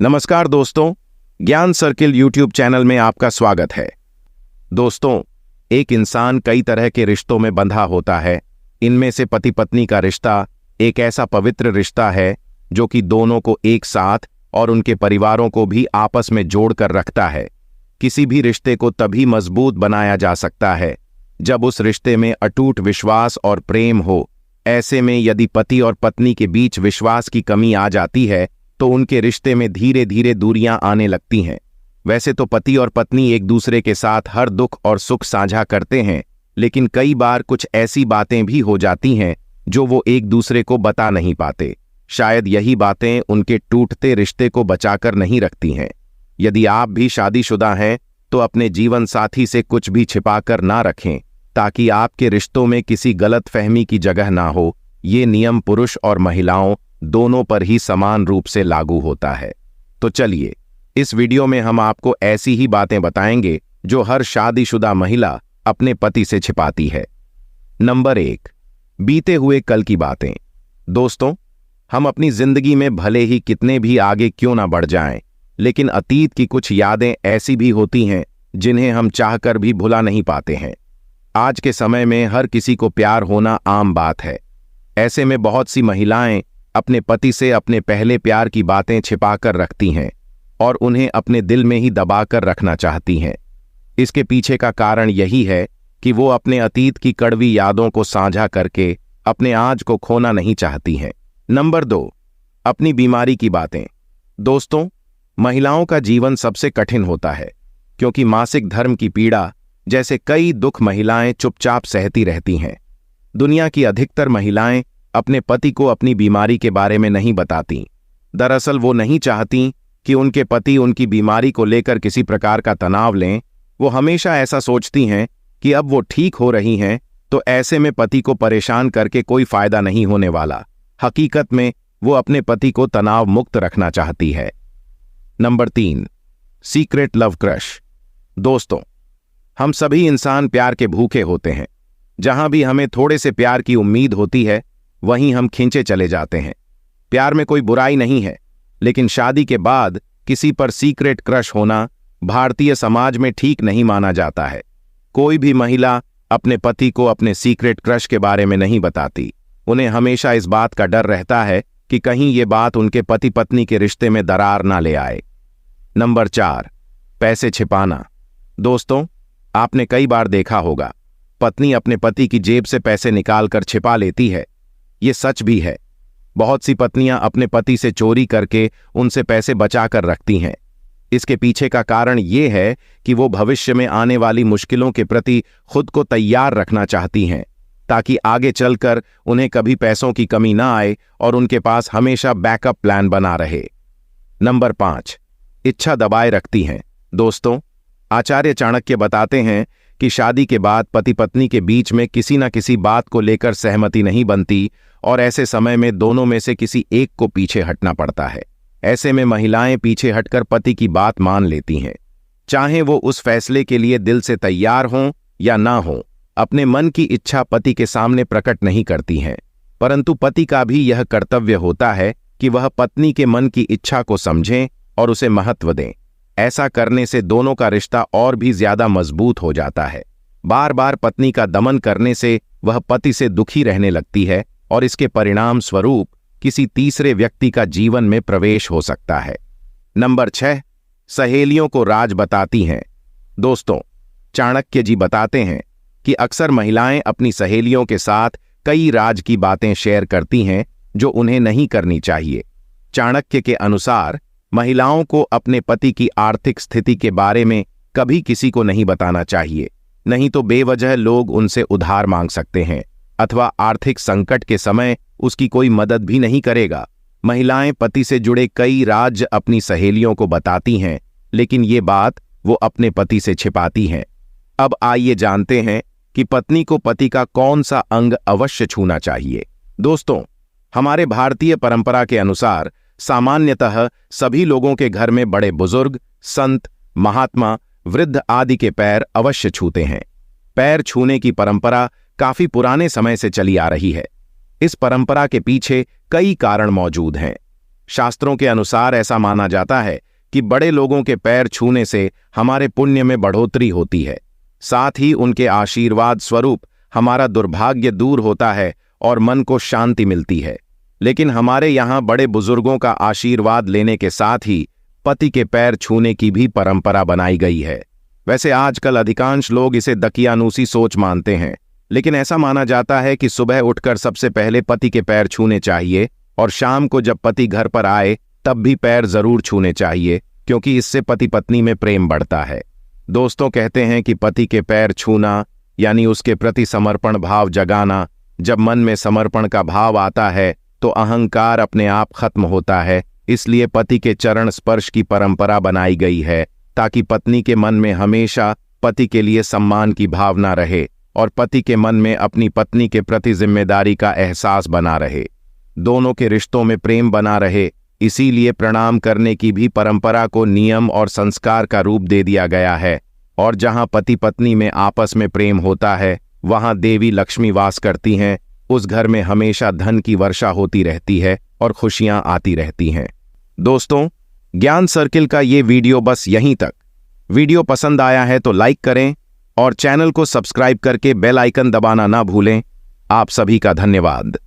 नमस्कार दोस्तों, ज्ञान सर्किल यूट्यूब चैनल में आपका स्वागत है। दोस्तों, एक इंसान कई तरह के रिश्तों में बंधा होता है। इनमें से पति पत्नी का रिश्ता एक ऐसा पवित्र रिश्ता है जो कि दोनों को एक साथ और उनके परिवारों को भी आपस में जोड़कर रखता है। किसी भी रिश्ते को तभी मजबूत बनाया जा सकता है जब उस रिश्ते में अटूट विश्वास और प्रेम हो। ऐसे में यदि पति और पत्नी के बीच विश्वास की कमी आ जाती है तो उनके रिश्ते में धीरे धीरे दूरियां आने लगती हैं। वैसे तो पति और पत्नी एक दूसरे के साथ हर दुख और सुख साझा करते हैं, लेकिन कई बार कुछ ऐसी बातें भी हो जाती हैं जो वो एक दूसरे को बता नहीं पाते। शायद यही बातें उनके टूटते रिश्ते को बचाकर नहीं रखती हैं। यदि आप भी शादीशुदा हैं तो अपने जीवन साथी से कुछ भी छिपाकर ना रखें, ताकि आपके रिश्तों में किसी गलतफहमी की जगह ना हो। ये नियम पुरुष और महिलाओं दोनों पर ही समान रूप से लागू होता है। तो चलिए, इस वीडियो में हम आपको ऐसी ही बातें बताएंगे जो हर शादीशुदा महिला अपने पति से छिपाती है। नंबर 1, बीते हुए कल की बातें। दोस्तों, हम अपनी जिंदगी में भले ही कितने भी आगे क्यों ना बढ़ जाएं, लेकिन अतीत की कुछ यादें ऐसी भी होती हैं जिन्हें हम चाहकर भी भुला नहीं पाते हैं। आज के समय में हर किसी को प्यार होना आम बात है। ऐसे में बहुत सी महिलाएं अपने पति से अपने पहले प्यार की बातें छिपाकर रखती हैं और उन्हें अपने दिल में ही दबाकर रखना चाहती हैं। इसके पीछे का कारण यही है कि वो अपने अतीत की कड़वी यादों को साझा करके अपने आज को खोना नहीं चाहती हैं। नंबर 2, अपनी बीमारी की बातें। दोस्तों, महिलाओं का जीवन सबसे कठिन होता है, क्योंकि मासिक धर्म की पीड़ा जैसे कई दुख महिलाएं चुपचाप सहती रहती हैं। दुनिया की अधिकतर महिलाएं अपने पति को अपनी बीमारी के बारे में नहीं बताती। दरअसल वो नहीं चाहती कि उनके पति उनकी बीमारी को लेकर किसी प्रकार का तनाव लें। वो हमेशा ऐसा सोचती हैं कि अब वो ठीक हो रही हैं, तो ऐसे में पति को परेशान करके कोई फायदा नहीं होने वाला। हकीकत में वो अपने पति को तनाव मुक्त रखना चाहती है। Number 3, secret love crush. दोस्तों, हम सभी इंसान प्यार के भूखे होते हैं। जहां भी हमें थोड़े से प्यार की उम्मीद होती है वहीं हम खींचे चले जाते हैं। प्यार में कोई बुराई नहीं है, लेकिन शादी के बाद किसी पर सीक्रेट क्रश होना भारतीय समाज में ठीक नहीं माना जाता है। कोई भी महिला अपने पति को अपने सीक्रेट क्रश के बारे में नहीं बताती। उन्हें हमेशा इस बात का डर रहता है कि कहीं ये बात उनके पति पत्नी के रिश्ते में दरार ना ले आए। नंबर 4, पैसे छिपाना। दोस्तों, आपने कई बार देखा होगा, पत्नी अपने पति की जेब से पैसे निकालकर छिपा लेती है। ये सच भी है। बहुत सी पत्नियां अपने पति से चोरी करके उनसे पैसे बचाकर रखती हैं। इसके पीछे का कारण ये है कि वो भविष्य में आने वाली मुश्किलों के प्रति खुद को तैयार रखना चाहती हैं, ताकि आगे चलकर उन्हें कभी पैसों की कमी ना आए और उनके पास हमेशा बैकअप प्लान बना रहे। नंबर 5, इच्छा दबाए रखती हैं। दोस्तों, आचार्य चाणक्य बताते हैं कि शादी के बाद पति पत्नी के बीच में किसी न किसी बात को लेकर सहमति नहीं बनती और ऐसे समय में दोनों में से किसी एक को पीछे हटना पड़ता है। ऐसे में महिलाएं पीछे हटकर पति की बात मान लेती हैं, चाहे वो उस फैसले के लिए दिल से तैयार हों या ना हों। अपने मन की इच्छा पति के सामने प्रकट नहीं करती हैं, परंतु पति का भी यह कर्तव्य होता है कि वह पत्नी के मन की इच्छा को समझें और उसे महत्व दें। ऐसा करने से दोनों का रिश्ता और भी ज्यादा मजबूत हो जाता है। बार बार पत्नी का दमन करने से वह पति से दुखी रहने लगती है और इसके परिणाम स्वरूप किसी तीसरे व्यक्ति का जीवन में प्रवेश हो सकता है। नंबर 6, सहेलियों को राज बताती हैं। दोस्तों, चाणक्य जी बताते हैं कि अक्सर महिलाएं अपनी सहेलियों के साथ कई राज की बातें शेयर करती हैं जो उन्हें नहीं करनी चाहिए। चाणक्य के अनुसार महिलाओं को अपने पति की आर्थिक स्थिति के बारे में कभी किसी को नहीं बताना चाहिए, नहीं तो बेवजह लोग उनसे उधार मांग सकते हैं अथवा आर्थिक संकट के समय उसकी कोई मदद भी नहीं करेगा। महिलाएं पति से जुड़े कई राज अपनी सहेलियों को बताती हैं, लेकिन ये बात वो अपने पति से छिपाती हैं। अब आइए जानते हैं कि पत्नी को पति का कौन सा अंग अवश्य छूना चाहिए। दोस्तों, हमारे भारतीय परंपरा के अनुसार सामान्यतः सभी लोगों के घर में बड़े बुजुर्ग, संत, महात्मा, वृद्ध आदि के पैर अवश्य छूते हैं। पैर छूने की परंपरा काफी पुराने समय से चली आ रही है। इस परंपरा के पीछे कई कारण मौजूद हैं। शास्त्रों के अनुसार ऐसा माना जाता है कि बड़े लोगों के पैर छूने से हमारे पुण्य में बढ़ोतरी होती है, साथ ही उनके आशीर्वाद स्वरूप हमारा दुर्भाग्य दूर होता है और मन को शांति मिलती है। लेकिन हमारे यहाँ बड़े बुजुर्गों का आशीर्वाद लेने के साथ ही पति के पैर छूने की भी परंपरा बनाई गई है। वैसे आजकल अधिकांश लोग इसे दकियानूसी सोच मानते हैं, लेकिन ऐसा माना जाता है कि सुबह उठकर सबसे पहले पति के पैर छूने चाहिए और शाम को जब पति घर पर आए तब भी पैर जरूर छूने चाहिए, क्योंकि इससे पति पत्नी में प्रेम बढ़ता है। दोस्तों, कहते हैं कि पति के पैर छूना यानी उसके प्रति समर्पण भाव जगाना। जब मन में समर्पण का भाव आता है तो अहंकार अपने आप खत्म होता है। इसलिए पति के चरण स्पर्श की परंपरा बनाई गई है, ताकि पत्नी के मन में हमेशा पति के लिए सम्मान की भावना रहे और पति के मन में अपनी पत्नी के प्रति जिम्मेदारी का एहसास बना रहे, दोनों के रिश्तों में प्रेम बना रहे। इसीलिए प्रणाम करने की भी परंपरा को नियम और संस्कार का रूप दे दिया गया है। और जहां पति पत्नी में आपस में प्रेम होता है, वहां देवी लक्ष्मी वास करती हैं। उस घर में हमेशा धन की वर्षा होती रहती है और खुशियां आती रहती हैं। दोस्तों, ज्ञान सर्किल का ये वीडियो बस यहीं तक। वीडियो पसंद आया है तो लाइक करें और चैनल को सब्सक्राइब करके बेल आइकन दबाना ना भूलें। आप सभी का धन्यवाद।